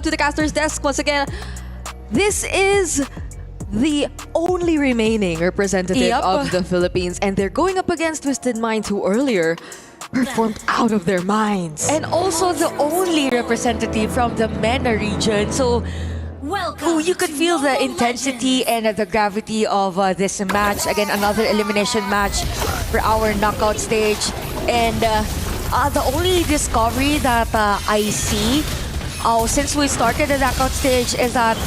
to the caster's desk once again. This is the only remaining representative of the Philippines, and they're going up against Twisted Minds, who earlier performed out of their minds. And also the only representative from the MENA region. So you could feel the intensity and the gravity of this match. Again, another elimination match for our knockout stage. And the only discovery that I see since we started the knockout stage is that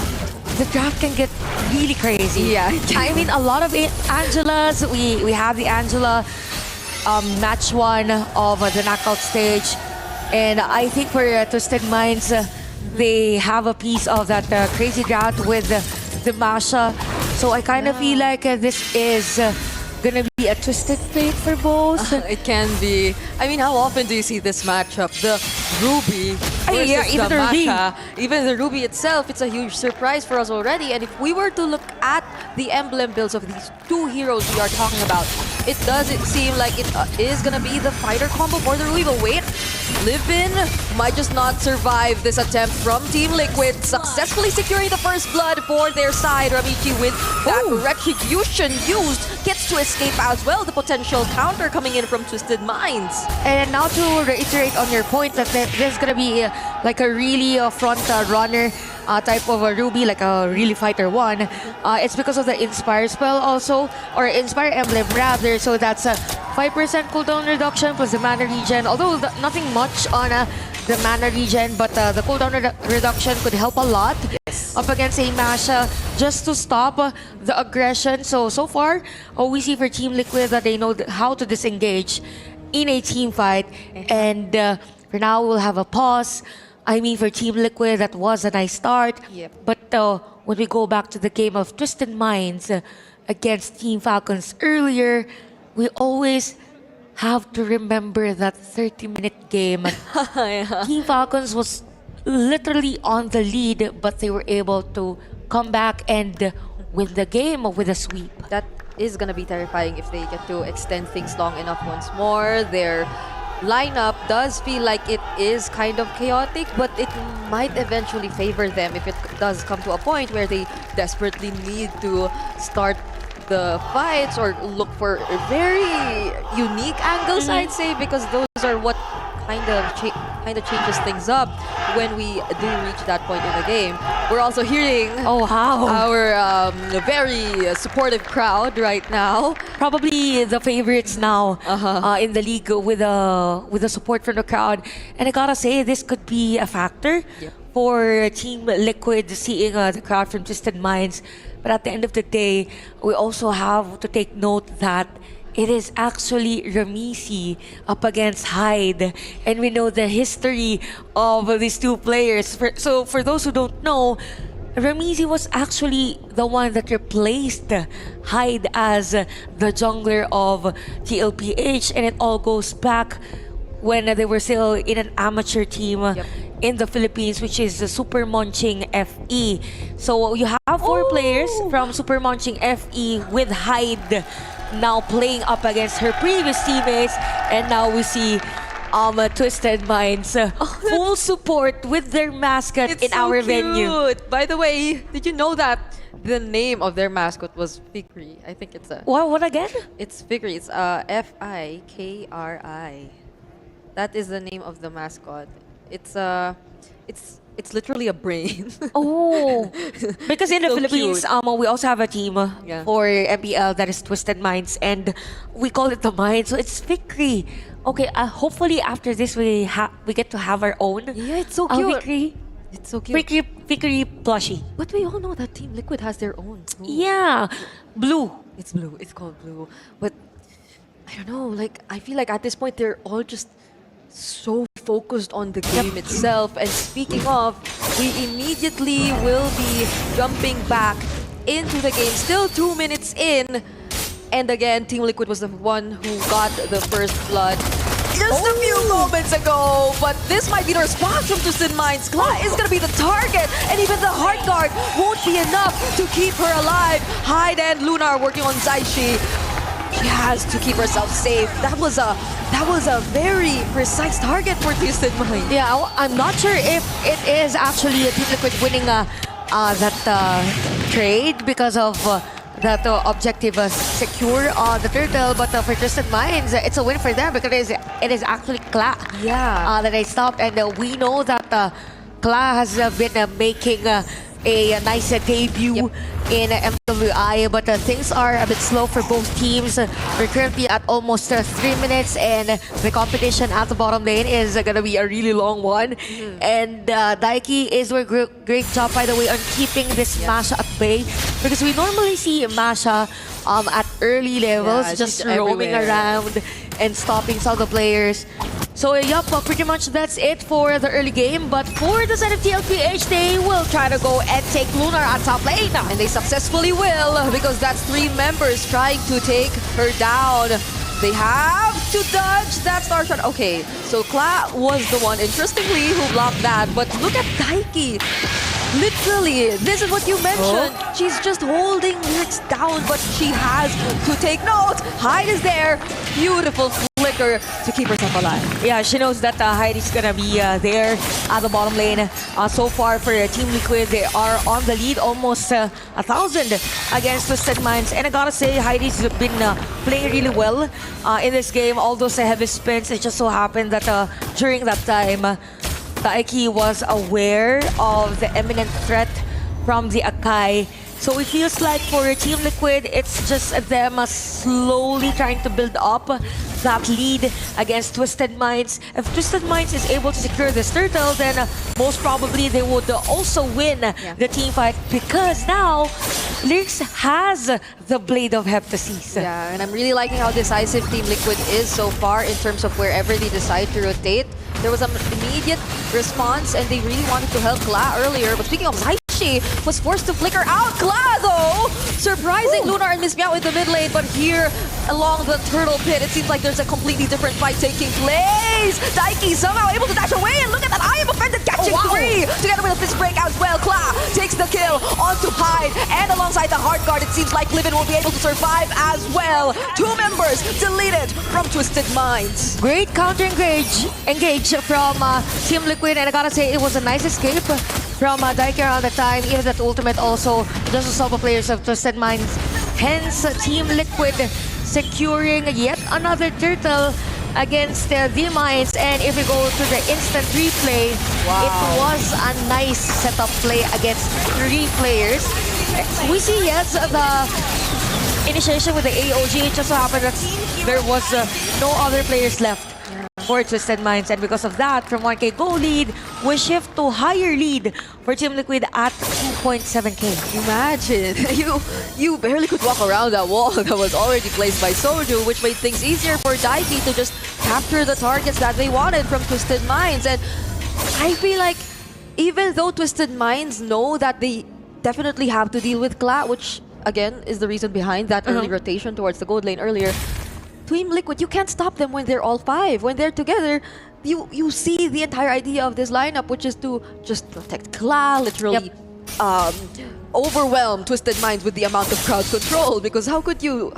the draft can get really crazy. Yeah. I mean, a lot of Angelas. We have the Angela match 1 of the knockout stage. And I think for Twisted Minds, they have a piece of that crazy draft with the Masha. So I kind of feel like this is gonna be a twisted fate for both. It can be. I mean, how often do you see this matchup? The Ruby versus even the the Ruby. Masha. Even the Ruby itself, it's a huge surprise for us already. And if we were to look at the emblem builds of these two heroes we are talking about, it doesn't seem like it is gonna be the fighter combo for the Ruby. But wait, Livin might just not survive this attempt from Team Liquid, successfully securing the first blood for their side. Ramichi with that retribution used gets to escape as well. The potential counter coming in from Twisted Minds. And now to reiterate on your point that there's gonna be like a really front runner type of a Ruby, like a really fighter one. It's because of the Inspire spell also, or Inspire emblem rather. So that's a 5% cooldown reduction plus the mana regen. Although nothing much on the mana regen, but the cooldown reduction could help a lot up against a Masha just to stop the aggression. So far, we see for Team Liquid that they know how to disengage in a team fight. And for now, we'll have a pause. I mean, for Team Liquid, that was a nice start. Yep. But when we go back to the game of Twisted Minds against Team Falcons earlier, we always have to remember that 30-minute game. Team Falcons was literally on the lead, but they were able to come back and win the game with a sweep. That is gonna be terrifying if they get to extend things long enough once more. Their lineup does feel like it is kind of chaotic, but it might eventually favor them if it does come to a point where they desperately need to start the fights or look for very unique angles, I'd say, because those are what kind of changes things up when we do reach that point in the game. We're also hearing our very supportive crowd right now. Probably the favorites now in the league with the support from the crowd. And I gotta say, this could be a factor for Team Liquid seeing the crowd from Twisted Minds. But at the end of the day, we also have to take note that it is actually Ramisi up against Hyde. And we know the history of these two players. So for those who don't know, Ramisi was actually the one that replaced Hyde as the jungler of TLPH. And it all goes back when they were still in an amateur team in the Philippines, which is the Super Munching FE. So you have 4 players from Super Munching FE with Hyde now playing up against her previous teammates, and now we see Twisted Minds full support with their mascot in our venue. By the way, did you know that the name of their mascot was Fikri? I think it's a... What again? It's Fikri. It's Fikri. That is the name of the mascot. It's literally a brain. Because in the So Philippines, cute. we also have a team for MPL that is Twisted Minds, and we call it the Mind. So it's Fikri. Okay, hopefully after this we get to have our own. Yeah, it's so cute. Fikri. It's so cute. Fikri plushie. But we all know that Team Liquid has their own. Yeah, blue. It's blue. It's called blue. But I don't know. Like, I feel like at this point they're all just so focused on the game itself. And speaking of, we immediately will be jumping back into the game. Still 2 minutes in. And again, Team Liquid was the one who got the first blood just a few moments ago. But this might be the response from Twisted Minds. Gla is going to be the target. And even the Heart Guard won't be enough to keep her alive. Hyde and Luna are working on Zaishi. She has to keep herself safe. That was a that was a very precise target for Twisted Mind. Yeah, I'm not sure if it is actually a Team Liquid winning that trade because of that objective secure on the turtle, but for Twisted Minds, it's a win for them because it is actually Kla that they stopped, and we know that Kla has been making a nice debut in MWI, but things are a bit slow for both teams. We're currently at almost 3 minutes, and the competition at the bottom lane is gonna be a really long one. And Daiki is doing a great job, by the way, on keeping this Masha at bay, because we normally see Masha at early levels just roaming around and stopping some of the players. So yup, pretty much that's it for the early game. But for the side of TLPH, they will try to go and take Lunar on top lane. And they successfully will, because that's 3 members trying to take her down. They have to dodge that star shot. Okay, so Kla was the one, interestingly, who blocked that. But look at Daiki. Literally, this is what you mentioned. She's just holding Lyrics down, but she has to take note. Hyde is there. Beautiful flicker to keep herself alive. Yeah, she knows that Heidi's gonna be there at the bottom lane. So far for Team Liquid, they are on the lead, almost 1,000 against Twisted Minds. And I gotta say, Heidi's been playing really well in this game. All those heavy spins, it just so happened that during that time, Daiki was aware of the imminent threat from the Akai. So it feels like for Team Liquid, it's just them slowly trying to build up that lead against Twisted Minds. If Twisted Minds is able to secure this turtle, then most probably they would also win the team fight, because now Lyrics has the Blade of Heptasis. Yeah, and I'm really liking how decisive Team Liquid is so far in terms of wherever they decide to rotate. There was an immediate response, and they really wanted to help Kla earlier. But speaking of Zaichi, was forced to flicker out. Kla, though, surprising Lunar and Miss Meow in the mid lane. But here, along the turtle pit, it seems like there's a completely different fight taking place. Daiki somehow able to dash away, and look at that I am offended catching 3 together with a fist break as well. Kla takes the kill onto Hyde, and alongside the hard guard, it seems like Livin will be able to survive as well. 2 members deleted from Twisted Minds. Great counter engage from Team Liquid, and I gotta say it was a nice escape from Daiki around the time. Even that ultimate also just to stop the players of Twisted Minds. Hence, Team Liquid securing yet another turtle against the Minds. And if we go to the instant replay, it was a nice setup play against 3 players. We see, yes, the initiation with the AOG. It just so happened that there was no other players left for Twisted Minds, and because of that, from 1K goal lead, we shift to higher lead for Team Liquid at 2.7K. Imagine, you barely could walk around that wall that was already placed by Soju, which made things easier for Daiki to just capture the targets that they wanted from Twisted Minds. And I feel like even though Twisted Minds know that they definitely have to deal with Kla, which again is the reason behind that early rotation towards the gold lane earlier, Team Liquid, you can't stop them when they're all 5. When they're together, you see the entire idea of this lineup, which is to just protect Kla, literally overwhelm Twisted Minds with the amount of crowd control. Because how could you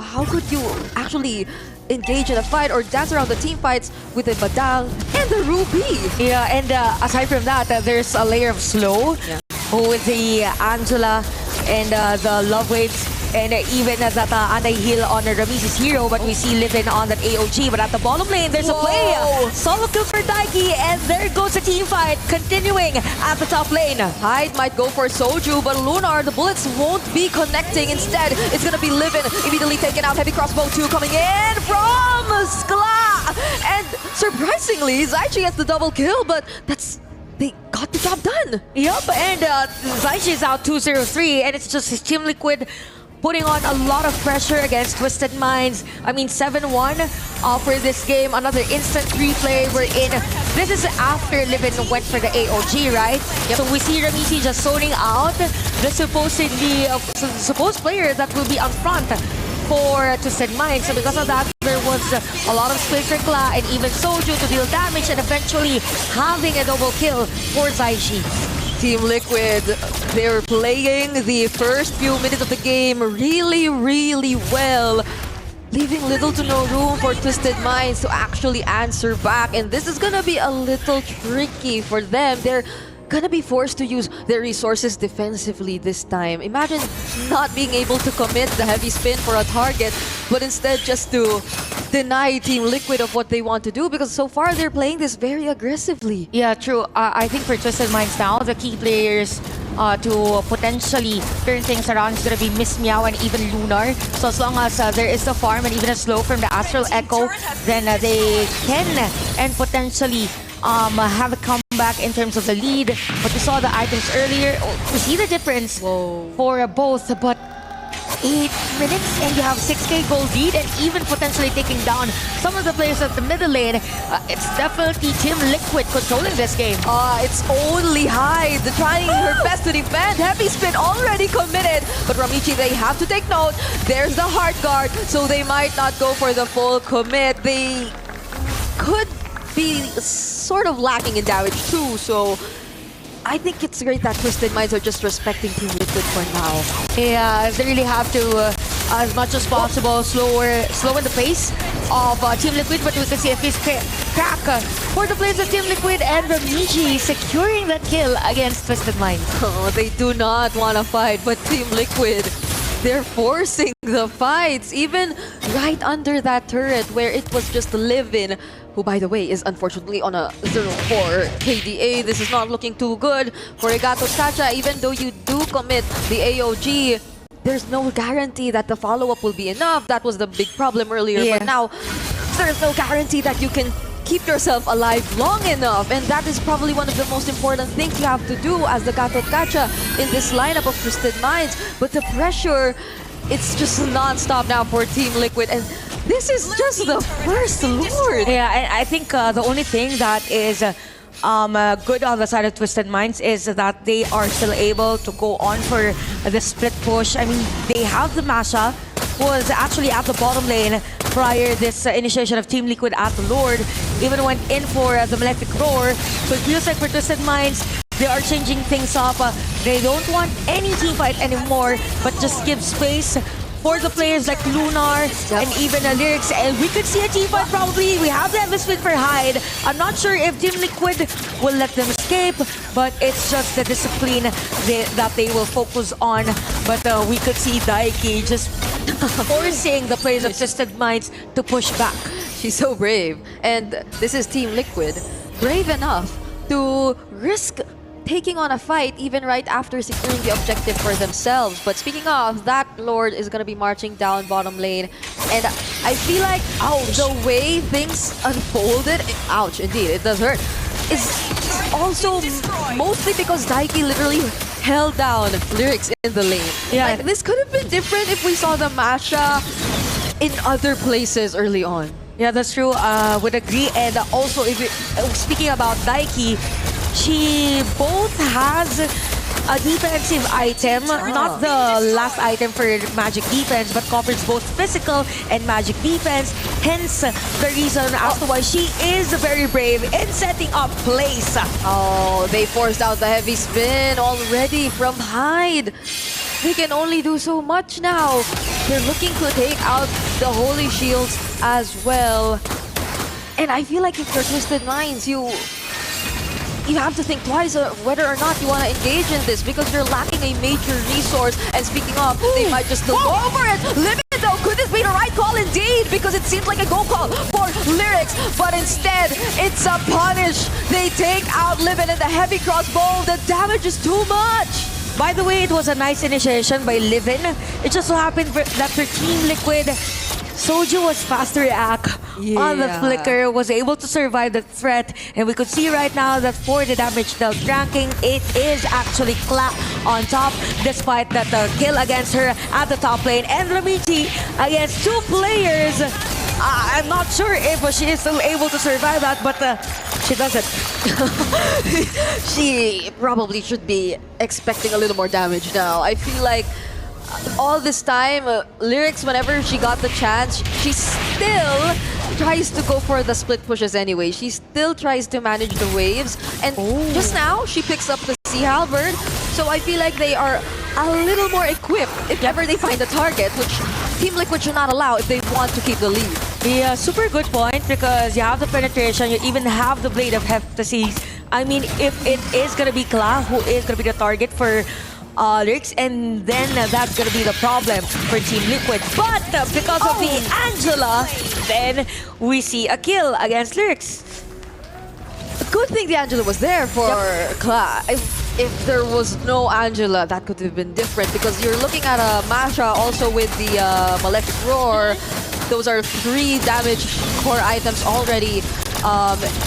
actually engage in a fight or dance around the team fights with the Badang and the Ruby? Yeah, and aside from that, there's a layer of slow with the Angela and the Love Waves. And even that anti-heal on Ramiz's hero, but we see Livin on that AOG. But at the bottom lane, there's a play. Solo kill for Daiki, and there goes the team fight, continuing at the top lane. Hyde might go for Soju, but Lunar, the bullets won't be connecting. Instead, it's gonna be Livin immediately taken out. Heavy crossbow 2 coming in from Skla. And surprisingly, Zaichi has the double kill, but they got the job done. Yup, and Zaichi is out 2-0-3, and it's just his Team Liquid putting on a lot of pressure against Twisted Minds. I mean, 7-1 for this game. Another instant replay. We're in. This is after Livin went for the AOG, right? So we see Ramisi just zoning out the supposed player that will be on front for Twisted Minds. So because of that, there was a lot of space for Kla and even Soju to deal damage, and eventually having a double kill for Zaichi. Team Liquid, they're playing the first few minutes of the game really, really well. leaving little to no room for Twisted Minds to actually answer back. And this is gonna be a little tricky for them. They're gonna be forced to use their resources defensively this time. Imagine not being able to commit the heavy spin for a target, but instead just to deny Team Liquid of what they want to do, because so far they're playing this very aggressively. Yeah, true. I think for Twisted Minds now, the key players to potentially turn things around is going to be Miss Meow and even Lunar. So as long as there is the farm and even a slow from the Astral Echo, then they can and potentially have a comeback in terms of the lead. But we saw the items earlier. We see the difference for both, but 8 minutes and you have 6k gold lead and even potentially taking down some of the players at the middle lane. It's definitely Team Liquid controlling this game. It's only Hyde trying her best to defend. Heavy spin already committed, but Ramichi, they have to take note. There's the Heart Guard, so they might not go for the full commit. They could be sort of lacking in damage too, so I think it's great that Twisted Minds are just respecting Team Liquid for now. Yeah, they really have to, as much as possible, slow in the pace of Team Liquid, but we can see a fist crack for the players of Team Liquid, and Ramichi securing that kill against Twisted Minds. Oh, they do not want to fight, but Team Liquid, they're forcing the fights, even right under that turret where it was just Livin, who, by the way, is unfortunately on a 0-4 KDA. This is not looking too good for Regato Chacha. Even though you do commit the AOG, there's no guarantee that the follow-up will be enough. That was the big problem earlier, but now there's no guarantee that you can keep yourself alive long enough, and that is probably one of the most important things you have to do as the Gato Gacha in this lineup of Twisted Minds. But the pressure, it's just non-stop now for Team Liquid, and this is just the first Lord. Yeah, and I think the only thing that is good on the side of Twisted Minds is that they are still able to go on for the split push. I mean, they have the Masha, who was actually at the bottom lane prior this initiation of Team Liquid at the Lord, even went in for the Malefic Roar. So it feels like for Twisted Minds, they are changing things up. They don't want any team fight anymore, but just give space for the players like Lunar and even Lyrics. And we could see a team fight probably. We have the Spin for Hyde. I'm not sure if Team Liquid will let them escape, but it's just the discipline that they will focus on. But we could see Daiki just forcing the players of Twisted Minds to push back. She's so brave. And this is Team Liquid, brave enough to risk taking on a fight even right after securing the objective for themselves. But speaking of, that Lord is going to be marching down bottom lane. And I feel like the way things unfolded, ouch, indeed, it does hurt, is also mostly because Daiki literally held down Lyrics in the lane. Yeah. Like, this could have been different if we saw the Masha in other places early on. Yeah, that's true. Would agree. And also, if speaking about Daiki, she both has a defensive item, not the last item for magic defense, but covers both physical and magic defense. Hence, the reason as to why she is very brave in setting up plays. Oh, they forced out the heavy spin already from Hyde. They can only do so much now. They're looking to take out the Holy Shields as well. And I feel like if you're Twisted Minds, you have to think twice whether or not you want to engage in this, because you're lacking a major resource. And speaking of, they might just still go over it. Livin, though, could this be the right call indeed? Because it seems like a go call for Lyrics, but instead, it's a punish. They take out Livin and the heavy crossbow. The damage is too much. By the way, it was a nice initiation by Livin. It just so happened that for Team Liquid, Soju was fast to react on the flicker, was able to survive the threat, and we could see right now that for the damage dealt ranking, it is actually Clap on top, despite that kill against her at the top lane, and Ramichi against 2 players. I'm not sure if she is still able to survive that, but she doesn't. She probably should be expecting a little more damage now. I feel like all this time, Lyrics, whenever she got the chance, she still tries to go for the split pushes anyway. She still tries to manage the waves. And just now, she picks up the Sea Halberd. So I feel like they are a little more equipped if ever they find a target, which Team Liquid should not allow if they want to keep the lead. Yeah, super good point because you have the penetration, you even have the Blade of Heptases. I mean, if it is gonna be Kla who is gonna be the target for Lurks, and then that's gonna be the problem for Team Liquid. But because of the Angela, then we see a kill against Lurks. Good thing the Angela was there for Kla. If there was no Angela, that could have been different because you're looking at a Masha also with the Malefic Roar. Those are 3 damage core items already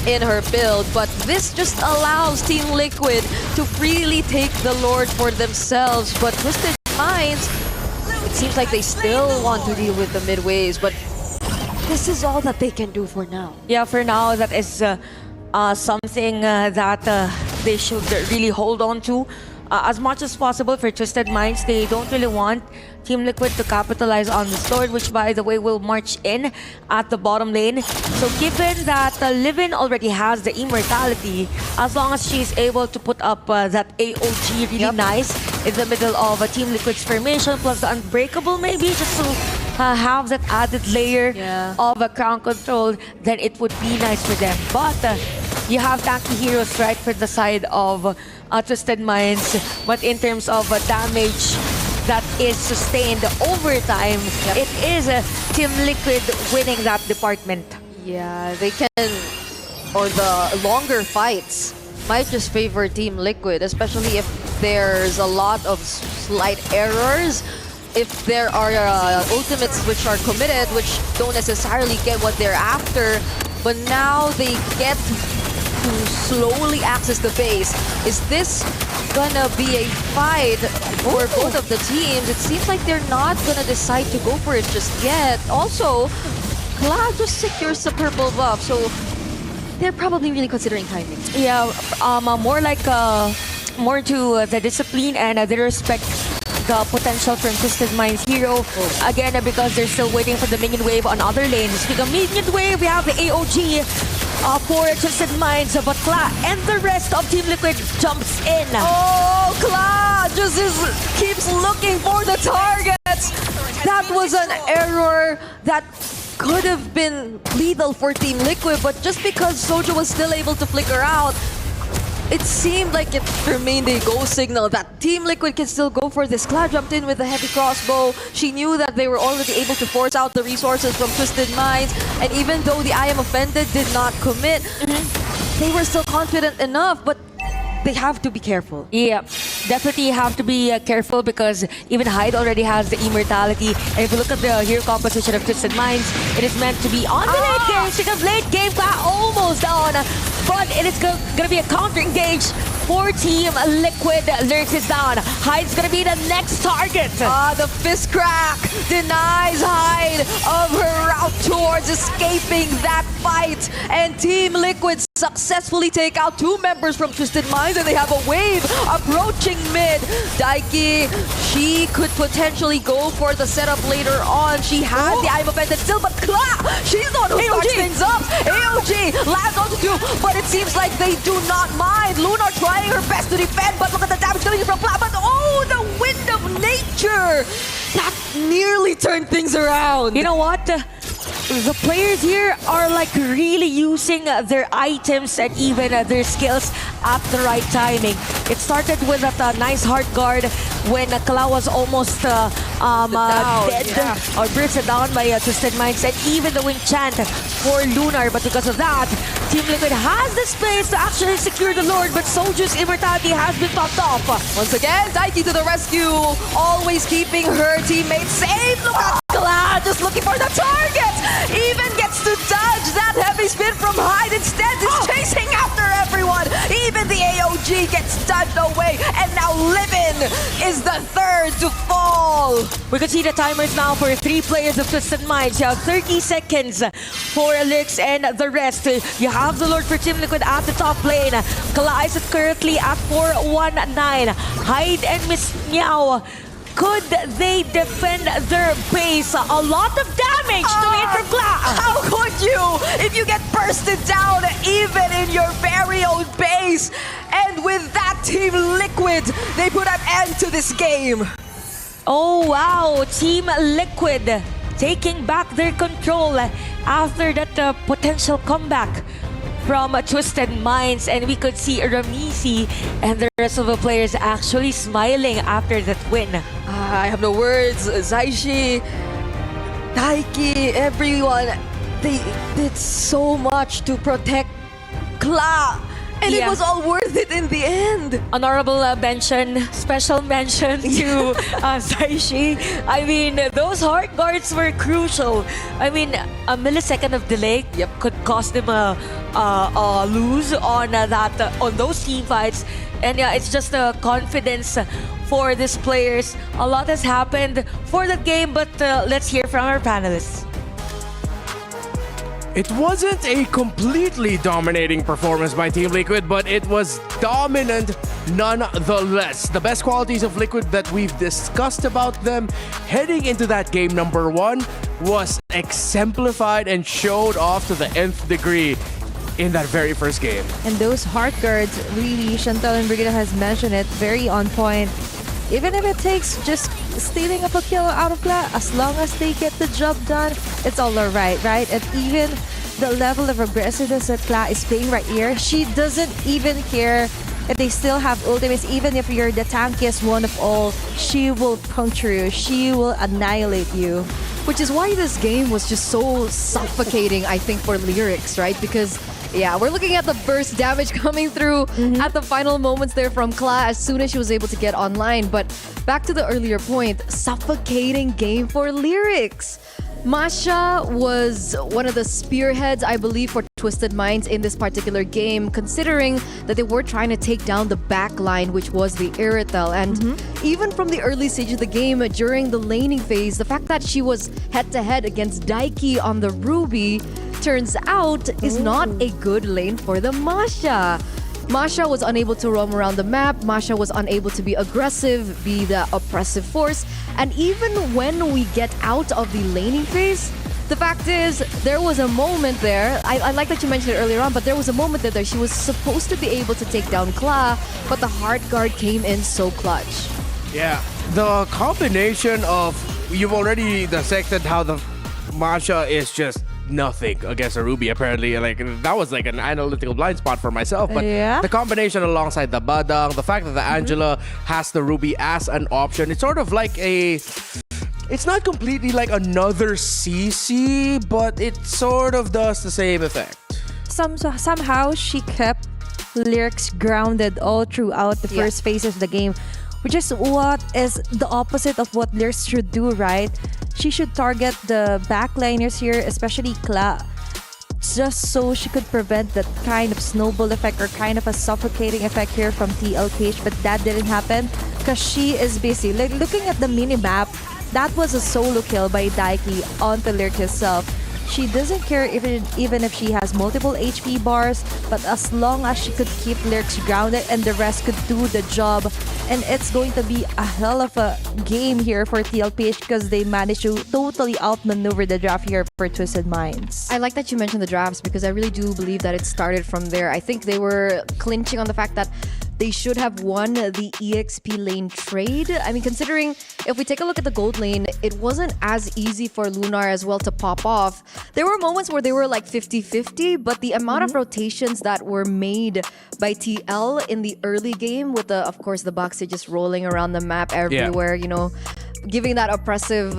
in her build, but this just allows Team Liquid to freely take the Lord for themselves. But Twisted Minds, it seems like they still want to deal with the mid waves, but this is all that they can do for now. Yeah, for now, that is something that they should really hold on to. As much as possible for Twisted Minds, they don't really want Team Liquid to capitalize on the Lord, which by the way will march in at the bottom lane. So given that Livin already has the immortality, as long as she's able to put up that AOG really nice in the middle of a Team Liquid's formation, plus the Unbreakable maybe, just to have that added layer of a crown control, then it would be nice for them. But you have tanky heroes right for the side of Twisted Minds, but in terms of damage that is sustained over time, it is Team Liquid winning that department. Yeah, they can, or the longer fights might just favor Team Liquid, especially if there's a lot of slight errors. If there are ultimates which are committed, which don't necessarily get what they're after, but now they get to slowly access the base. Is this gonna be a fight for both of the teams? It seems like they're not gonna decide to go for it just yet. Also, Kla just secures the purple buff, so they're probably really considering timing. Yeah, more like more to the discipline and the respect the potential from Twisted Minds hero. Again, because they're still waiting for the minion wave on other lanes. Speaking of minion wave, we have the AOG for Twisted Minds, but Kla and the rest of Team Liquid jumps in. Oh, Kla just keeps looking for the targets. That was an error that could have been lethal for Team Liquid, but just because Sojo was still able to flicker out, it seemed like it remained a go signal that Team Liquid can still go for this. Kla jumped in with a heavy crossbow. She knew that they were already able to force out the resources from Twisted Minds, and even though the I Am Offended did not commit, they were still confident enough, but they have to be careful. Yeah, definitely have to be careful because even Hyde already has the immortality. And if you look at the hero composition of Twisted Minds, it is meant to be on the late game. Because late game, Kla almost down. But it is gonna be a counter engage for Team Liquid. Lurks is down. Hyde's gonna be the next target. The fist crack denies Hyde of her route towards escaping that fight. And Team Liquid successfully take out 2 members from Twisted Minds, and they have a wave approaching mid. Daiki, she could potentially go for the setup later on. She has the I'm Offended still, but Kla, she's the one who starts things up. AOG lands onto 2, but it seems like they do not mind. Lunar trying her best to defend, but look at the damage coming from Kla. But oh, the wind of nature! That nearly turned things around. You know what? The players here are like really using their items and even their skills at the right timing. It started with that nice hard guard when Kla was almost dead or bursted down by Twisted Minds, and even the wing chant for Lunar. But because of that, Team Liquid has the space to actually secure the Lord, but Soju's immortality has been topped off. Once again, Daiki to the rescue, always keeping her teammates safe. Look at Kla just looking for the target. Even gets to dodge that heavy spin from Hyde. Instead, is chasing after everyone. Even the AOG gets dodged away, and now Livin is the third to fall. We can see the timers now for 3 players of Twisted Minds. You have 30 seconds for Lurks and the rest. You have the Lord for Team Liquid at the top lane. Kla is currently at 419. Hyde and Miss Meow. Could they defend their base? A lot of damage to it from Kla. How could you if you get bursted down even in your very own base? And with that, Team Liquid, they put an end to this game. Oh wow, Team Liquid taking back their control after that potential comeback from Twisted Minds, and we could see Ramisi and the rest of the players actually smiling after that win. I have no words. Zaishi, Taiki, everyone, they did so much to protect Kla. And it Yeah. was all worth it in the end. Honorable mention, special mention to Zaishi. I mean, those hard guards were crucial. I mean, a millisecond of delay could cost them a lose on on those team fights. And yeah, it's just the confidence for these players. A lot has happened for that game, but let's hear from our panelists. It wasn't a completely dominating performance by Team Liquid, but it was dominant nonetheless. The best qualities of Liquid that we've discussed about them heading into that game number 1 was exemplified and showed off to the nth degree in that very first game. And those heart guards, really, Chantal and Brigida has mentioned it, very on point. Even if it takes just stealing up a kill out of Kla, as long as they get the job done, it's all alright, right? And even the level of aggressiveness that Kla is playing right here, she doesn't even care if they still have ultimates. Even if you're the tankiest one of all, she will puncture you. She will annihilate you. Which is why this game was just so suffocating, I think, for Lyrics, right? Because, yeah, we're looking at the burst damage coming through at the final moments there from Kla as soon as she was able to get online. But back to the earlier point, suffocating game for Lyrics. Masha was one of the spearheads, I believe, for Twisted Minds in this particular game, considering that they were trying to take down the back line, which was the Iritel. And even from the early stage of the game, during the laning phase, the fact that she was head-to-head against Daiki on the Ruby, turns out, is not a good lane for the Masha. Masha was unable to roam around the map. Masha was unable to be aggressive, be the oppressive force. And even when we get out of the laning phase, the fact is, there was a moment there, I like that you mentioned it earlier on, but there was a moment there that she was supposed to be able to take down Kla, but the hard guard came in so clutch. Yeah, the combination of, you've already dissected how the Masha is just nothing against a Ruby, apparently. Like, that was like an analytical blind spot for myself, but the combination alongside the Badang, the fact that the Angela has the Ruby as an option, it's sort of like it's not completely like another CC, but it sort of does the same effect. Somehow she kept Lyrics grounded all throughout the first phases of the game, which is what is the opposite of what Lyrics should do, right? She should target the backliners here, especially Kla, just so she could prevent that kind of snowball effect or kind of a suffocating effect here from TLKH, but that didn't happen because she is busy. Like, looking at the mini-map, that was a solo kill by Daiki onto Lyric herself. She doesn't care even if she has multiple HP bars, but as long as she could keep Lyrics grounded and the rest could do the job. And it's going to be a hell of a game here for TLPH because they managed to totally outmaneuver the draft here for Twisted Minds. I like that you mentioned the drafts because I really do believe that it started from there. I think they were clinching on the fact that they should have won the EXP lane trade. I mean, considering if we take a look at the gold lane, it wasn't as easy for Lunar as well to pop off. There were moments where they were like 50-50, but the amount of rotations that were made by TL in the early game with the, of course, the Boxy just rolling around the map everywhere, you know, giving that oppressive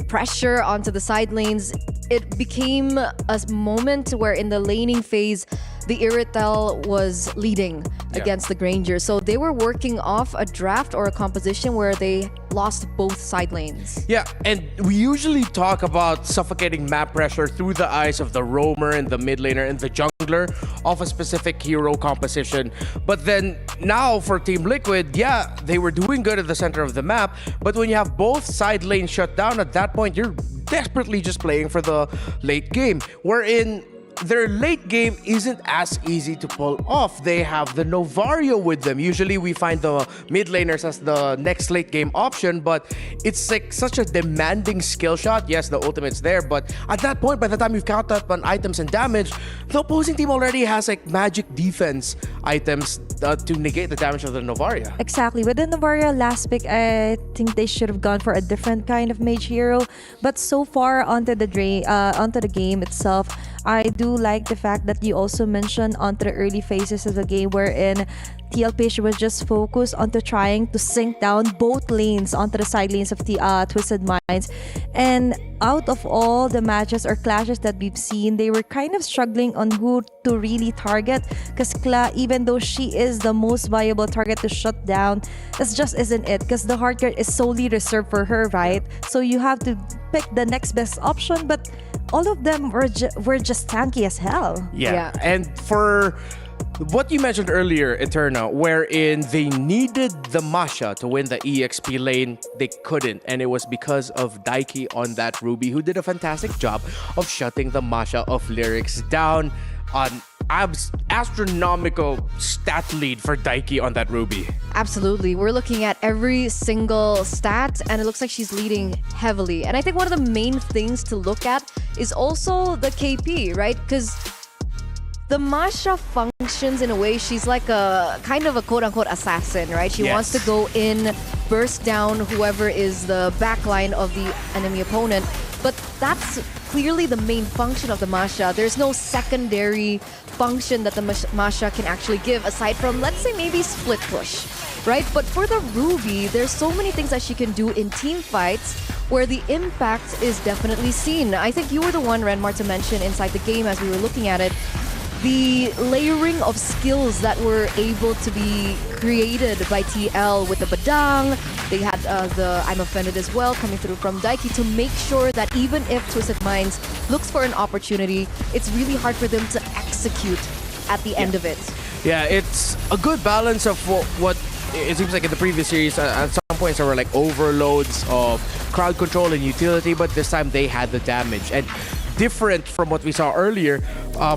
pressure onto the side lanes, it became a moment where in the laning phase, the Iritel was leading against the Granger. So they were working off a draft or a composition where they lost both side lanes. Yeah, and we usually talk about suffocating map pressure through the eyes of the roamer and the mid laner and the jungler of a specific hero composition. But then now for Team Liquid, yeah, they were doing good at the center of the map, but when you have both side lanes shut down, at that point, you're desperately just playing for the late game. Wherein their late game isn't as easy to pull off. They have the Novario with them. Usually we find the mid laners as the next late game option, but it's like such a demanding skill shot. Yes, the ultimate's there, but at that point, by the time you've counted up on items and damage, the opposing team already has like magic defense items to negate the damage of the Novaria. Exactly. With the Novaria last pick, I think they should have gone for a different kind of mage hero. But so far onto the game itself, I do like the fact that you also mentioned onto the early phases of the game wherein TLPH was just focused onto trying to sink down both lanes onto the side lanes of the Twisted Minds. And out of all the matches or clashes that we've seen, they were kind of struggling on who to really target, because Kla, even though she is the most viable target to shut down, this just isn't it, because the hard guard is solely reserved for her, right? So you have to pick the next best option, but all of them were just tanky as hell. Yeah. And for what you mentioned earlier, Eterna, wherein they needed the Masha to win the EXP lane, they couldn't. And it was because of Daiki on that Ruby, who did a fantastic job of shutting the Masha of Lyrics down. On astronomical stat lead for Daiki on that Ruby. Absolutely. We're looking at every single stat, and it looks like she's leading heavily. And I think one of the main things to look at is also the KP, right? Because the Masha functions in a way, she's like a kind of a quote-unquote assassin, right? She wants to go in, burst down whoever is the backline of the enemy opponent. But that's clearly the main function of the Masha. There's no secondary function that the Masha can actually give aside from, let's say, maybe split push, right? But for the Ruby, there's so many things that she can do in team fights where the impact is definitely seen. I think you were the one, Renmar, to mention inside the game as we were looking at it, the layering of skills that were able to be created by TL with the Badang. They had the I'm Offended as well coming through from Daiki to make sure that even if Twisted Minds looks for an opportunity, it's really hard for them to execute at the end of it. Yeah, it's a good balance of what it seems like in the previous series. At some points there were like overloads of crowd control and utility, but this time they had the damage. And different from what we saw earlier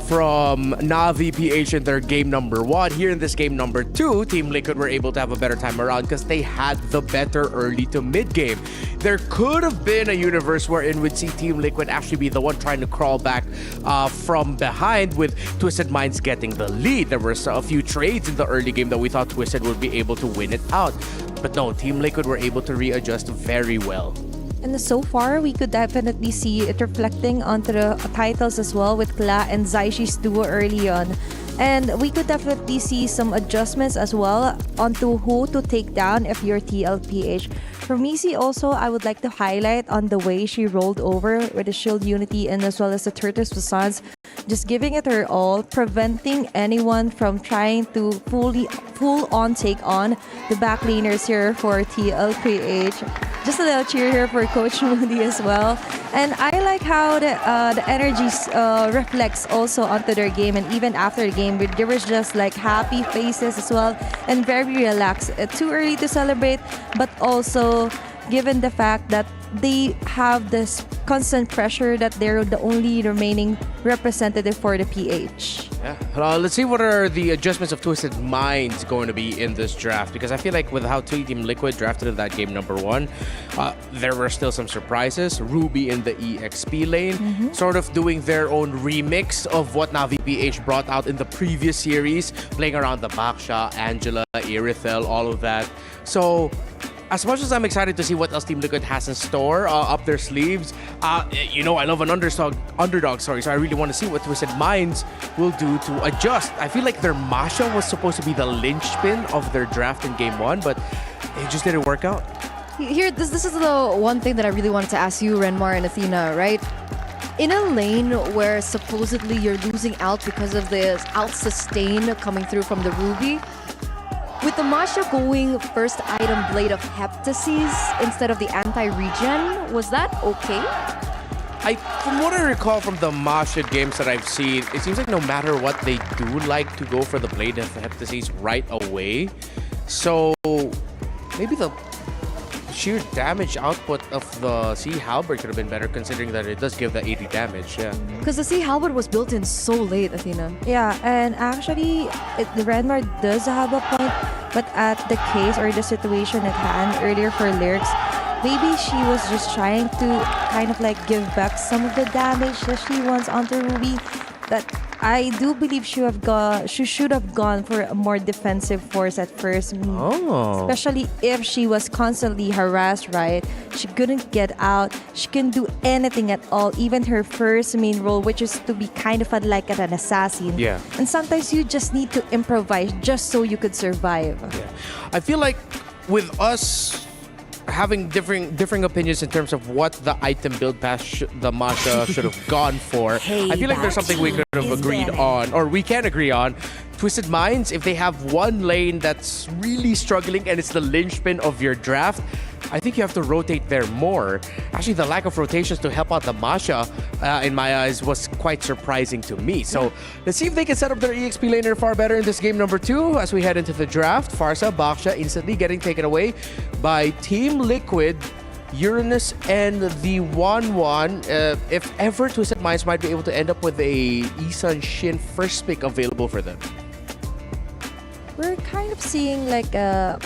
from Na'Vi PH in their game number 1. Here in this game number 2, Team Liquid were able to have a better time around because they had the better early to mid game. There could have been a universe wherein we'd see Team Liquid actually be the one trying to crawl back from behind with Twisted Minds getting the lead. There were a few trades in the early game that we thought Twisted would be able to win it out. But no, Team Liquid were able to readjust very well. And so far, we could definitely see it reflecting onto the titles as well with Kla and Zaishi's duo early on. And we could definitely see some adjustments as well onto who to take down if you're TLPH. For Missy also, I would like to highlight on the way she rolled over with the Shield Unity and as well as the Turtles Facades, just giving it her all, preventing anyone from trying to full-on take on the back laners here for TLPH. Just a little cheer here for Coach Moody as well. And I like how the energy reflects also onto their game, and even after the game, there was just like happy faces as well and very relaxed. Too early to celebrate, but also given the fact that they have this constant pressure that they're the only remaining representative for the PH. Yeah. Let's see what are the adjustments of Twisted Minds going to be in this draft, because I feel like with how Team Liquid drafted in that game number 1, there were still some surprises. Ruby in the EXP lane, sort of doing their own remix of what Na'Vi PH brought out in the previous series, playing around the Baksha, Angela, Irithel, all of that. So as much as I'm excited to see what else Team Liquid has in store up their sleeves, I love an underdog story, so I really want to see what Twisted Minds will do to adjust. I feel like their Masha was supposed to be the linchpin of their draft in game 1, but it just didn't work out. Here, this is the one thing that I really wanted to ask you, Renmar and Athena, right? In a lane where supposedly you're losing out because of the out-sustain coming through from the Ruby, with the Masha going first item Blade of Heptases instead of the anti-regen, was that okay? From what I recall from the Masha games that I've seen, it seems like no matter what, they do like to go for the Blade of Heptases right away. So maybe sheer damage output of the Sea Halberd could have been better, considering that it does give the 80 damage. Yeah. Because the Sea Halberd was built in so late, Athena. Yeah, and actually, the Redmar does have a point, but at the case or the situation at hand earlier for Lyrics, maybe she was just trying to kind of like give back some of the damage that she wants onto Ruby. That I do believe she should have gone for a more defensive force at first. Oh. Especially if she was constantly harassed, right? She couldn't get out. She couldn't do anything at all. Even her first main role, which is to be kind of like an assassin. Yeah. And sometimes you just need to improvise just so you could survive. Yeah. I feel like with us having differing opinions in terms of what the item build pass the Masha should have gone for. I feel like there's something we could have agreed on, or we can agree on. Twisted Minds, if they have one lane that's really struggling and it's the linchpin of your draft, I think you have to rotate there more. Actually, the lack of rotations to help out the Masha, in my eyes, was quite surprising to me. So let's see if they can set up their EXP laner far better in this game number 2 as we head into the draft. Farsa, Baksha instantly getting taken away by Team Liquid, Uranus, and the 1-1. If ever, Twisted Minds might be able to end up with a Isan Shin first pick available for them. We're kind of seeing like a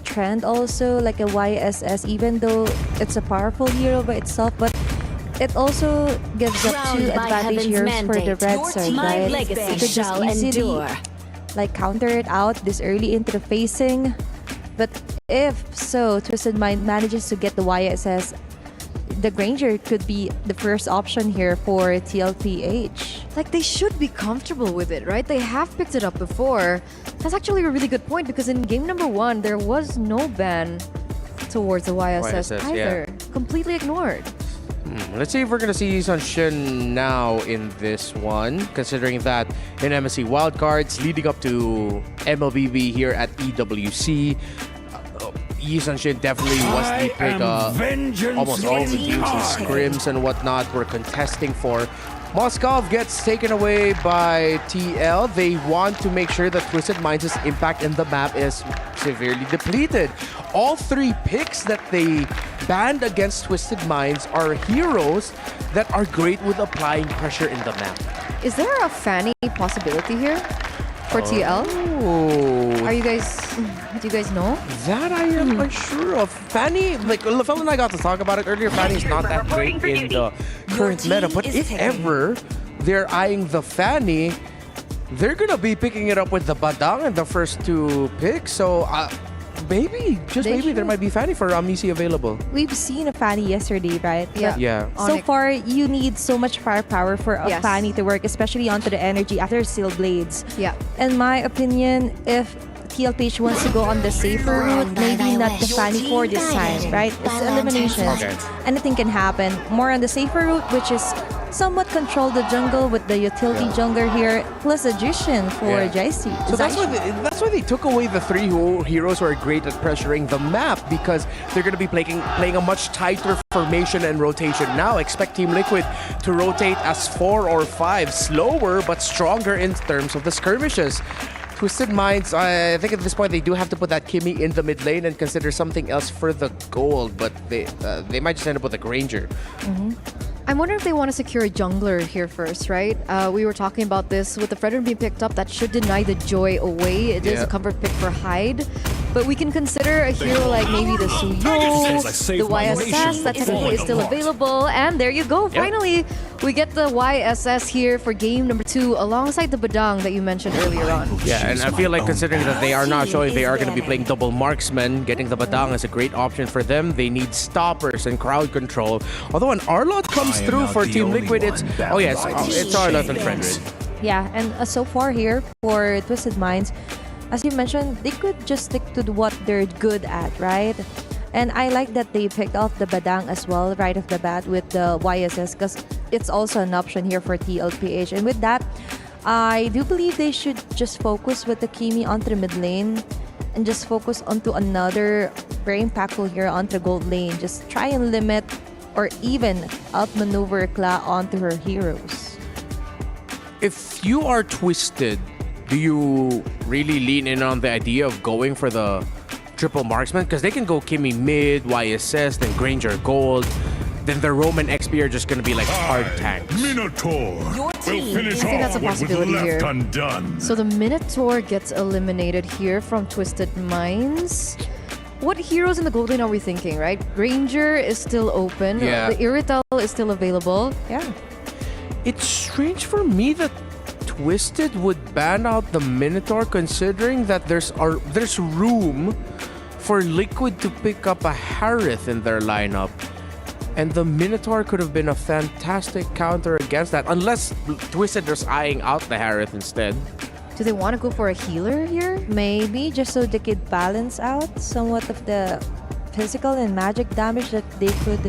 trend also, like a YSS, even though it's a powerful hero by itself, but it also gives up Crowned 2 by advantage heaven's heroes for the mandate, red your side, team right? legacy You could just shall easily endure. like counter it out this early into the facing. But if so, Twisted Mind manages to get the YSS, the Granger could be the first option here for TLPH. Like, they should be comfortable with it, right? They have picked it up before. That's actually a really good point, because in game number 1, there was no ban towards the YSS, YSS, either. Completely ignored. Let's see if we're going to see Isan Shin now in this one, considering that in MSC wildcards leading up to MLBB here at EWC, Isan Shin definitely was the pick. Almost all the teams in scrims and whatnot were contesting for. Moskov gets taken away by TL. They want to make sure that Twisted Minds' impact in the map is severely depleted. All 3 picks that they banned against Twisted Minds are heroes that are great with applying pressure in the map. Is there a Fanny possibility here for TL? Oh, Are you guys... Do you guys know? that I am unsure of. Fanny, like Lafel and I got to talk about it earlier, Fanny's not that great in the current meta, but if ever they're eyeing the Fanny, they're gonna be picking it up with the Badang in the first 2 picks. So maybe, just They maybe, there should. might be Fanny for Misi available. We've seen a Fanny yesterday, right? Yeah. Yeah. So Onyx. far, you need so much firepower for a Yes. Fanny to work, especially onto the energy after Steel Blades. Yeah. In my opinion, if TLPH wants to go on the safer route, maybe not the Fanny for this time, right? It's elimination. Okay. Anything can happen. More on the safer route, which is somewhat control the jungle with the utility jungler here, plus a Jushin for Yeah. Jaisi. So that's why they took away the 3 heroes who are great at pressuring the map, because they're going to be playing a much tighter formation and rotation. Now expect Team Liquid to rotate as 4 or 5, slower but stronger in terms of the skirmishes. Twisted Minds, I think at this point they do have to put that Kimmy in the mid lane and consider something else for the gold, but they might just end up with a Granger. I wonder if they want to secure a jungler here first, right? We were talking about this with the Fredrin being picked up. That should deny the Joy away. It is Yeah. a comfort pick for Hyde. But we can consider a hero like maybe the Suyo, the YSS that technically is still available. And there you go. Finally, we get the YSS here for game number 2 alongside the Badang that you mentioned earlier on. Yeah, and I feel like considering that they are not showing they are going to be playing double marksman, getting the Badang is a great option for them. They need stoppers and crowd control. Although an Arlott comes through for Team Liquid, it's Arlott and Fredrin. Yeah, and so far here for Twisted Minds, as you mentioned, they could just stick to what they're good at, right? And I like that they picked up the Badang as well right off the bat with the YSS, because it's also an option here for TLPH. And with that, I do believe they should just focus with the Kimi onto the mid lane and just focus onto another very impactful hero onto the gold lane. Just try and limit or even outmaneuver Kla onto her heroes. If you are Twisted, do you really lean in on the idea of going for the triple marksman because they can go Kimmy mid, YSS, then Granger gold. Then the Roman XP are just gonna be like hard tanks. Minotaur will finish I think that's a off what was possibility left here. undone. So the Minotaur gets eliminated here from Twisted Minds. What heroes in the gold lane are we thinking, right? Granger is still open. Yeah. The Irrital is still available. Yeah. It's strange for me that Twisted would ban out the Minotaur considering that there's room for Liquid to pick up a Harith in their lineup. And the Minotaur could have been a fantastic counter against that, unless Twisted is eyeing out the Harith instead. Do they want to go for a healer here? Maybe just so they could balance out somewhat of the physical and magic damage that they could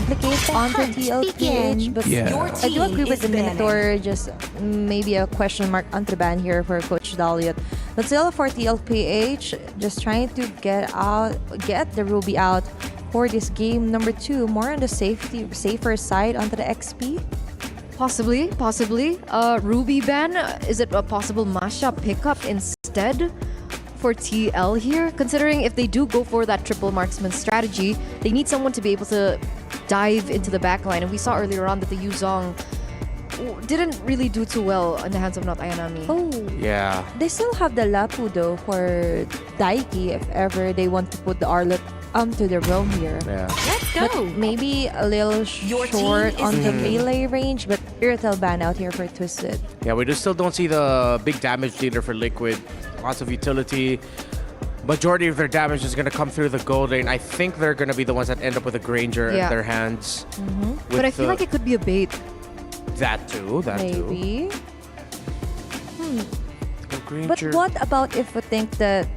implicate onto TLPH. But Yeah. I do agree with the Minotaur, just maybe a question mark on the ban here for Coach Daliot. But still for TLPH, just trying to get the Ruby out for this game number 2, more on the safer side onto the XP. Possibly. Ruby ban, is it a possible Masha pickup instead for TL here? Considering if they do go for that triple marksman strategy, they need someone to be able to dive into the backline. And we saw earlier on that the Yuzong didn't really do too well in the hands of not Ayanami. Oh, Yeah. they still have the Lapu though for Daiki if ever they want to put the Arlet to the roam here. Yeah. But maybe a little short on the melee range, but Irrital ban out here for Twisted. Yeah, we just still don't see the big damage leader for Liquid. Lots of utility. Majority of their damage is going to come through the gold lane. I think they're going to be the ones that end up with a Granger in Yeah. their hands. But I feel like it could be a bait. That too. Maybe. The But Granger. what about if we think that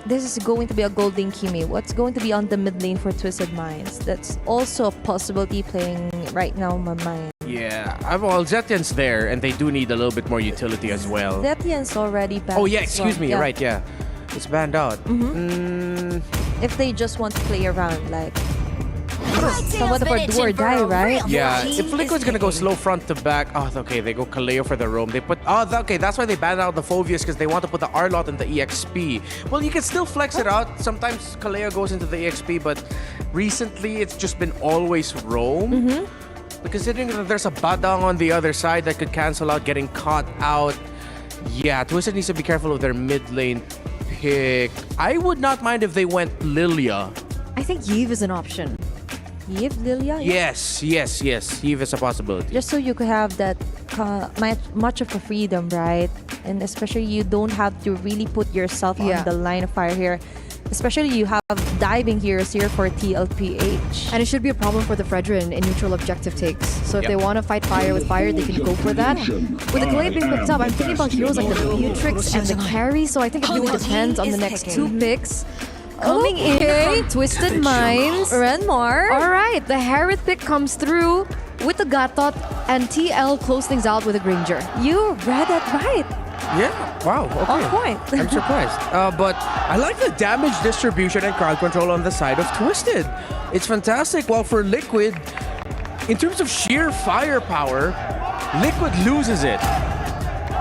this is going to be a Golden Kimi? What's going to be on the mid lane for Twisted Minds? That's also a possibility playing right now in my mind. Yeah. Well, Zetian's there, and they do need a little bit more utility as well. Zetian's already banned. Oh, yeah, as excuse well. me. Yeah. Right, yeah. It's banned out. If they just want to play around, like somewhat of a do or die, right? Yeah, if Liquid's gonna go slow front to back, okay, they go Kaleo for the roam. They put, okay, that's why they banned out the Phobius, because they want to put the Arlot in the EXP. Well, you can still flex it out. Sometimes Kaleo goes into the EXP, but recently it's just been always roam. But considering that there's a Badang on the other side that could cancel out getting caught out, yeah, Twisted needs to be careful of their mid lane pick. I would not mind if they went Lilia. I think Yves is an option. Yves, Lilia? Yes. Eve is a possibility. Just so you could have that much of a freedom, right? And especially you don't have to really put yourself Yeah. on the line of fire here. Especially you have diving heroes here for TLPH. And it should be a problem for the Fredrin in neutral objective takes. So if they want to fight fire with fire, they can go for that. With the Glade being picked up, I'm thinking about heroes like the Beatrix and the Carry, so I think it really depends on the next 2 picks. Coming in from Twisted Minds. Renmar. All right, the Harith pick comes through with the Gatot, and TL close things out with a Granger. You read that right. Yeah, wow, okay. On point. I'm surprised. But I like the damage distribution and crowd control on the side of Twisted. It's fantastic. While for Liquid, in terms of sheer firepower, Liquid loses it.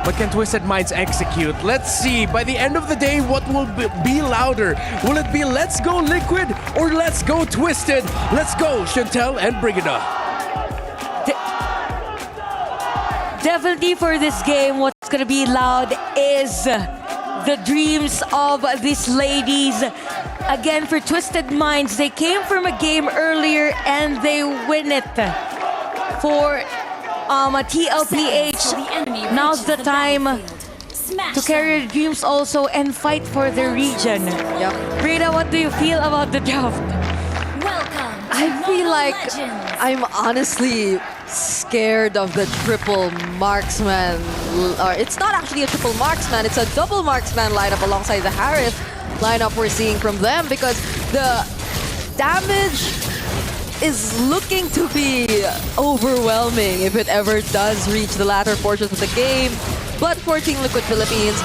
But can Twisted Minds execute? Let's see. By the end of the day, what will be louder? Will it be Let's Go Liquid or Let's Go Twisted? Let's go, Chantel and Brigida. Definitely for this game, what's gonna be loud is the dreams of these ladies. Again, for Twisted Minds, they came from a game earlier and they win it. For a TLPH, now's the time to carry their dreams also and fight for their region. Yep. Breda, what do you feel about the draft? I feel like I'm honestly scared of the triple marksman. Or it's not actually a triple marksman, it's a double marksman lineup alongside the Harith lineup we're seeing from them, because the damage is looking to be overwhelming if it ever does reach the latter portions of the game. But for Team Liquid Philippines,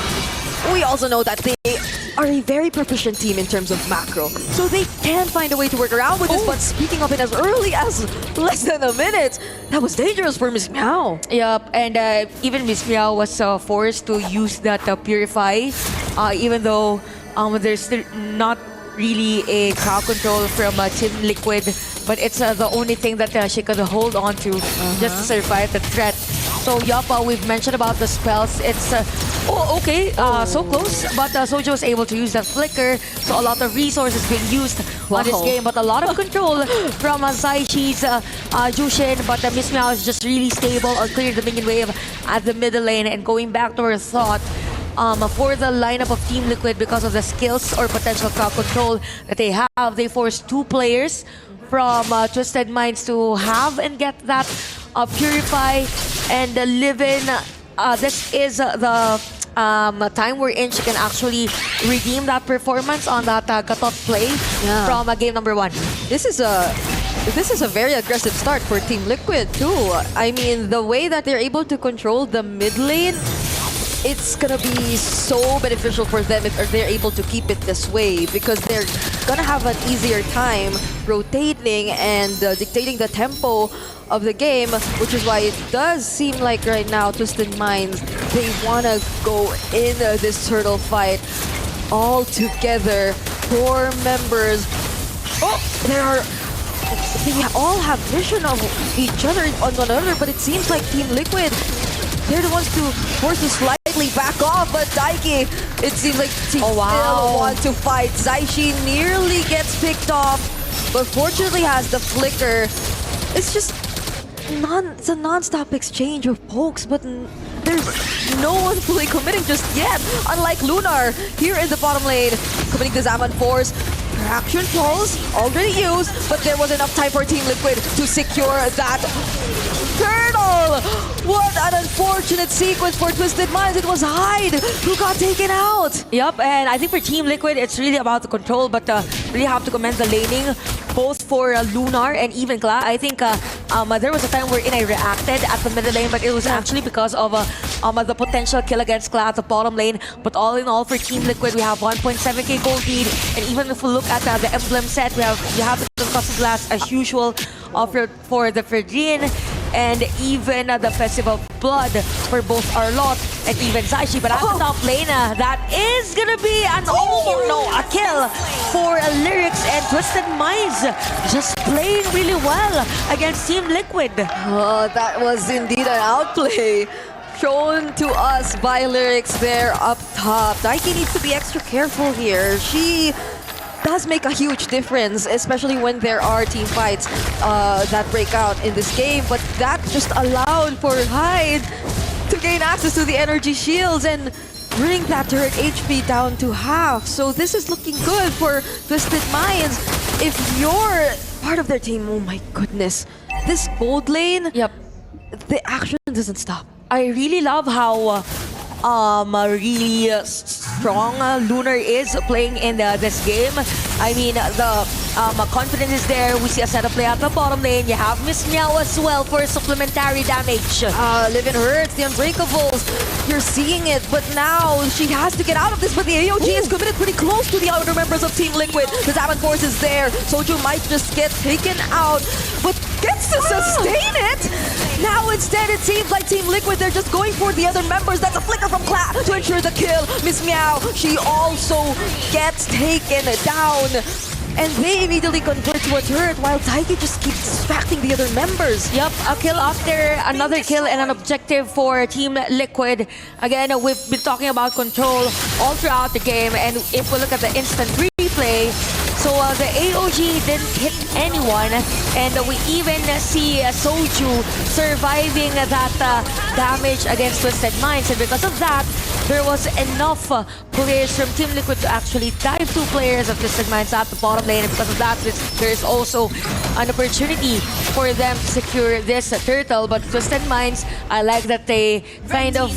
we also know that they are a very proficient team in terms of macro. So they can find a way to work around with this, but speaking of it as early as less than a minute, that was dangerous for Miss Meow. Yep, and even Miss Meow was forced to use that Purify, even though there's still not really a crowd control from Team Liquid, but it's the only thing that she could hold on to just to survive the threat. So Yapa, we've mentioned about the spells. It's so close, but Soju was able to use that flicker, so a lot of resources being used on this game, but a lot of control from Zaichi's Jushin, but Miss Meow is just really stable on clearing the minion wave at the middle lane. And going back to her thought, for the lineup of Team Liquid, because of the skills or potential crowd control that they have, they forced 2 players from Twisted Minds to have and get that Purify and live in. This is the time wherein she can actually redeem that performance on that Gatot play from game number 1. This is a very aggressive start for Team Liquid too. I mean, the way that they're able to control the mid lane, it's gonna be so beneficial for them if they're able to keep it this way, because they're gonna have an easier time rotating and dictating the tempo of the game, which is why it does seem like right now Twisted Minds, they wanna go in this turtle fight all together. 4 members. Oh, they all have vision of each other on one another, but it seems like Team Liquid, they're the ones to force to slightly back off, but Daiki, it seems like she still want to fight. Zaichi nearly gets picked off, but fortunately has the flicker. It's just it's a non-stop exchange of pokes, but there's no one fully committing just yet. Unlike Lunar here in the bottom lane, committing the Zaman Force. Action pulse already used, but there was enough time for Team Liquid to secure that turtle. What an unfortunate sequence for Twisted Minds. It was Hyde who got taken out. Yep, and I think for Team Liquid, it's really about the control, but really have to commend the laning, both for Lunar and even Kla. I think there was a time wherein I reacted at the middle lane, but it was actually because of the potential kill against Kla at the bottom lane. But all in all, for Team Liquid, we have 1.7k gold lead, and even if we look at the emblem set, you have the concussive blast as usual for the Phrygian, and even the Festival of Blood for both Arlott and even Zaichi. But at the top lane, that is gonna be a kill for Lyrics, and Twisted Minds just playing really well against Team Liquid. Oh, that was indeed an outplay shown to us by Lyrics there up top. Daiki needs to be extra careful here. She does make a huge difference, especially when there are team fights that break out in this game. But that just allowed for Hyde to gain access to the energy shields and bring that turret HP down to half. So this is looking good for Twisted Minds. If you're part of their team, oh my goodness. This gold lane, the action doesn't stop. I really love how really strong Lunar is playing in this game. I mean, the confidence is there. We see a setup play at the bottom lane. You have Miss Meow as well for supplementary damage. Live and Hurts, the Unbreakables. You're seeing it, but now she has to get out of this. But the AOG is committed pretty close to the other members of Team Liquid. The Zaman Force is there. Soju might just get taken out, but gets to sustain it. Now instead, it seems like Team Liquid, they're just going for the other members. That's a flicker from Kla to ensure the kill. Miss Meow, she also gets taken down. And they immediately convert to a turret while Taiki just keeps distracting the other members. Yep, a kill after another kill and an objective for Team Liquid. Again, we've been talking about control all throughout the game, and if we look at the instant replay, so the AOG didn't hit anyone, and we even see Soju surviving that damage against Twisted Minds, and because of that, there was enough players from Team Liquid to actually dive 2 players of Twisted Minds at the bottom lane, and because of that, there is also an opportunity for them to secure this turtle. But Twisted Minds, I like that they kind of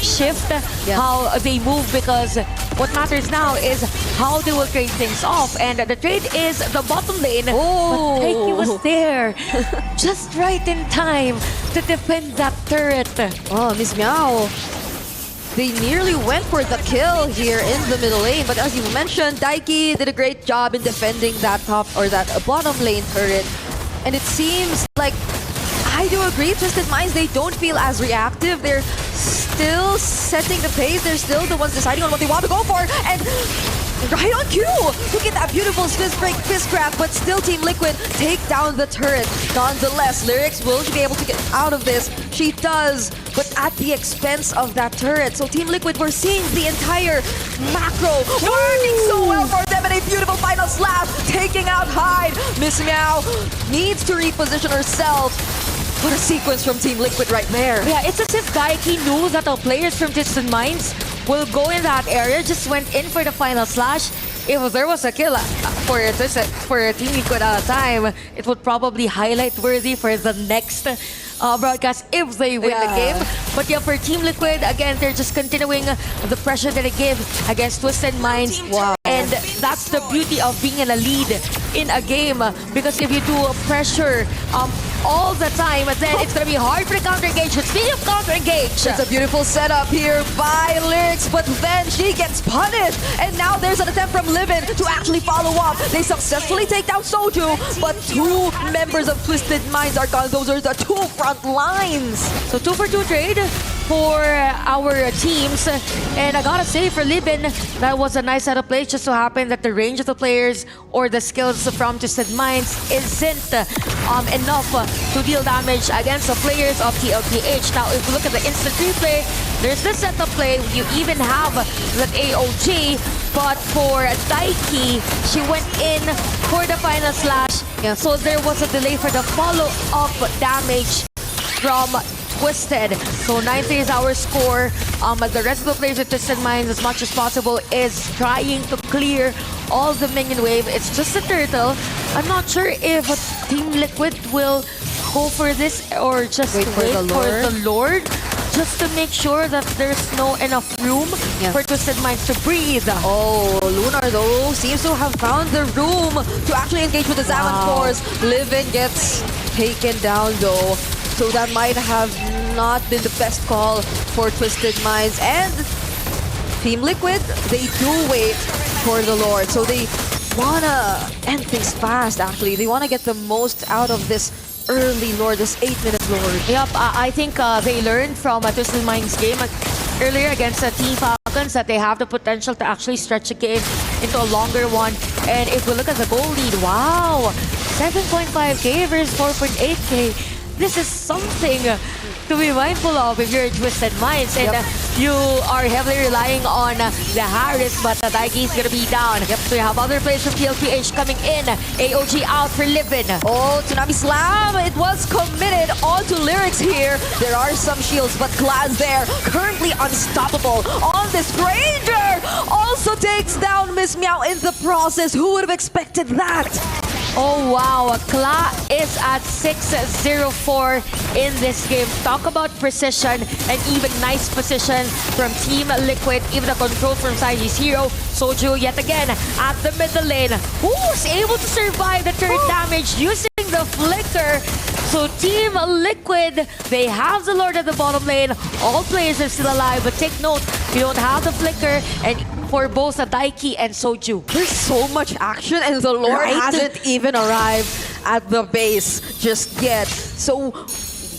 shift how they move, because what matters now is how they will trade things off, and the trade is the bottom lane. Oh, but Taiki was there just right in time to defend that turret. Oh, Miss Meow. They nearly went for the kill here in the middle lane, but as you mentioned, Daiki did a great job in defending that top or that bottom lane turret. And it seems like, I do agree, Twisted Minds, they don't feel as reactive. They're still setting the pace. They're still the ones deciding on what they want to go for. And right on cue. Look at that beautiful fist break, fist grab, but still Team Liquid take down the turret. Nonetheless, Lyrics will be able to get out of this. She does, but at the expense of that turret. So Team Liquid, we're seeing the entire macro working so well for them, and a beautiful final slap, taking out Hyde. Miss Meow needs to reposition herself. What a sequence from Team Liquid right there. Yeah, it's as if Daiki knew that the players from Distant Minds will go in that area, just went in for the final slash. If there was a kill for Team Liquid at a time, it would probably highlight worthy for the next broadcast if they win the game. But yeah, for Team Liquid, again, they're just continuing the pressure that they give against Twisted Minds. Wow. And that's the beauty of being in a lead in a game, because if you do pressure all the time, then it's gonna be hard for the counter engage. Speaking of counter engage, it's a beautiful setup here by Lyrics, but then she gets punished. And now there's an attempt from Livin to actually follow up. They successfully take down Soju, but two members of Twisted Minds are gone. Those are the two front lines. So 2 for 2 trade for our teams. And I gotta say, for Livin, that was a nice setup play. It just so happened that the range of the players or the skills from Twisted Minds isn't enough to deal damage against the players of TLTH. Now, if you look at the instant replay, there's the setup play. You even have that AOG, but for Daiki, she went in for the final slash. Yeah. So there was a delay for the follow-up damage from Twisted. So 90 is our score. The rest of the players at Twisted Minds, as much as possible, is trying to clear all the minion wave. It's just a turtle. I'm not sure if Team Liquid will go for this or just wait for the Lord. Just to make sure that there's no enough room for Twisted Minds to breathe. Oh, Lunar though seems to have found the room to actually engage with the Zaman Force. Livin gets taken down though. So that might have not been the best call for Twisted Minds. And Team Liquid, they do wait for the Lord. So they wanna end things fast actually. They wanna get the most out of this early Lord, this 8-minute Lord. Yep, I think they learned from Twisted Minds game earlier against Team Falcons that they have the potential to actually stretch the game into a longer one. And if we look at the goal lead, wow, 7.5k versus 4.8k. This is something to be mindful of if you're Twisted Minds, and you are heavily relying on the Harris, but the Daiki is gonna be down. So you have other players from TLPH coming in. AOG out for Livin. Oh, Tsunami Slam! It was committed onto Lyrics here. There are some shields, but Claz there, currently unstoppable on this Ranger! Also takes down Miss Meow in the process. Who would have expected that? Oh wow, Kla is at 6-0-4 in this game. Talk about precision and even nice position from Team Liquid. Even the control from Saiji's hero. Soju yet again at the middle lane. Who's able to survive the turret damage using the flicker? So Team Liquid, they have the Lord at the bottom lane. All players are still alive, but take note, you don't have the flicker, and for both Daiki and Soju. There's so much action and the Lord hasn't even arrived at the base just yet. So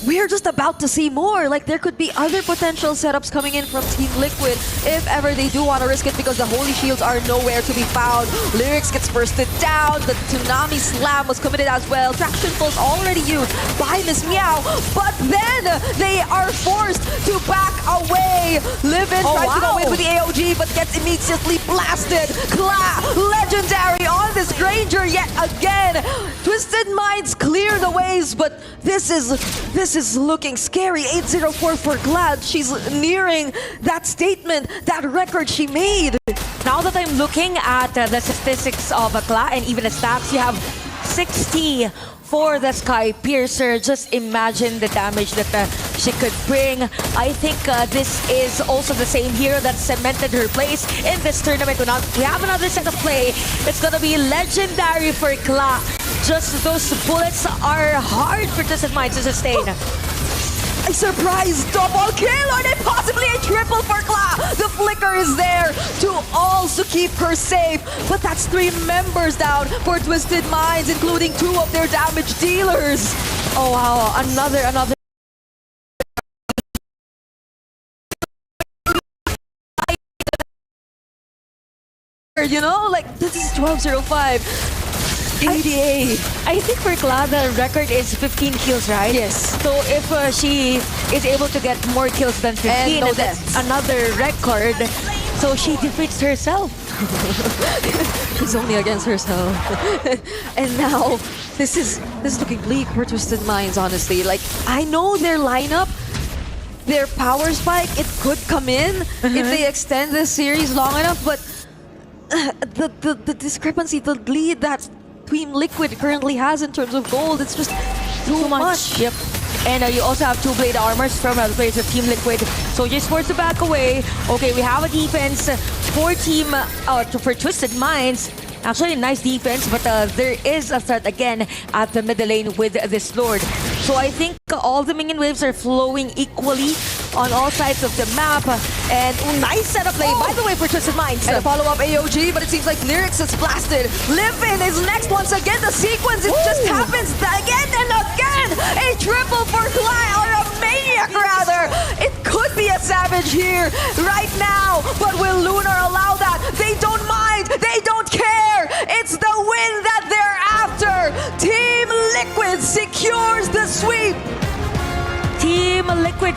we're just about to see more. Like, there could be other potential setups coming in from Team Liquid if ever they do want to risk it, because the Holy Shields are nowhere to be found. Lyrics gets bursted down. The Tsunami Slam was committed as well. Traction Pulse already used by Miss Meow, but then they are forced to back away. Livin tries to go in with the AOG, but gets immediately blasted. Kla, legendary on this Granger yet again. Twisted Minds clear the ways, but this is looking scary. 804 for Glad. She's nearing that statement, that record she made. Now that I'm looking at the statistics of Kla and even the stats, you have 60 for the Sky Piercer. Just imagine the damage that she could bring. I think this is also the same hero that cemented her place in this tournament. We have another set of play. It's gonna be legendary for Kla. Just those bullets are hard for Twisted Minds to sustain. A surprise double kill, or then possibly a triple for Kla. The flicker is there to also keep her safe. But that's 3 members down for Twisted Minds, including 2 of their damage dealers. Oh wow, another You know, like this is 12:05. ADA. I think for Cloud, the record is 15 kills, right? Yes. So if she is able to get more kills than 15, And no that's deaths. another record. So she defeats herself. She's only against herself. And now this is looking bleak for Twisted Minds, honestly. Like, I know their lineup, their power spike, it could come in if they extend this series long enough, but the discrepancy, the lead that Team Liquid currently has in terms of gold, it's just too much. Yep. And you also have 2 blade armors from the players of Team Liquid. So just forced to back away. Okay, we have a defense for for Twisted Minds. Actually, nice defense, but there is a threat again at the middle lane with this Lord. So I think all the minion waves are flowing equally on all sides of the map. And nice setup play, by the way, for Twisted Minds. And a follow-up AOG, but it seems like Lyrics is blasted. Livin is next once again. The sequence, it just happens again and again. A triple for Clyde, or a Maniac rather. It could be a Savage here right now, but will Lunar allow that? They don't mind, they don't care. It's the win that they're after. Team Liquid secures the sweep. Team Liquid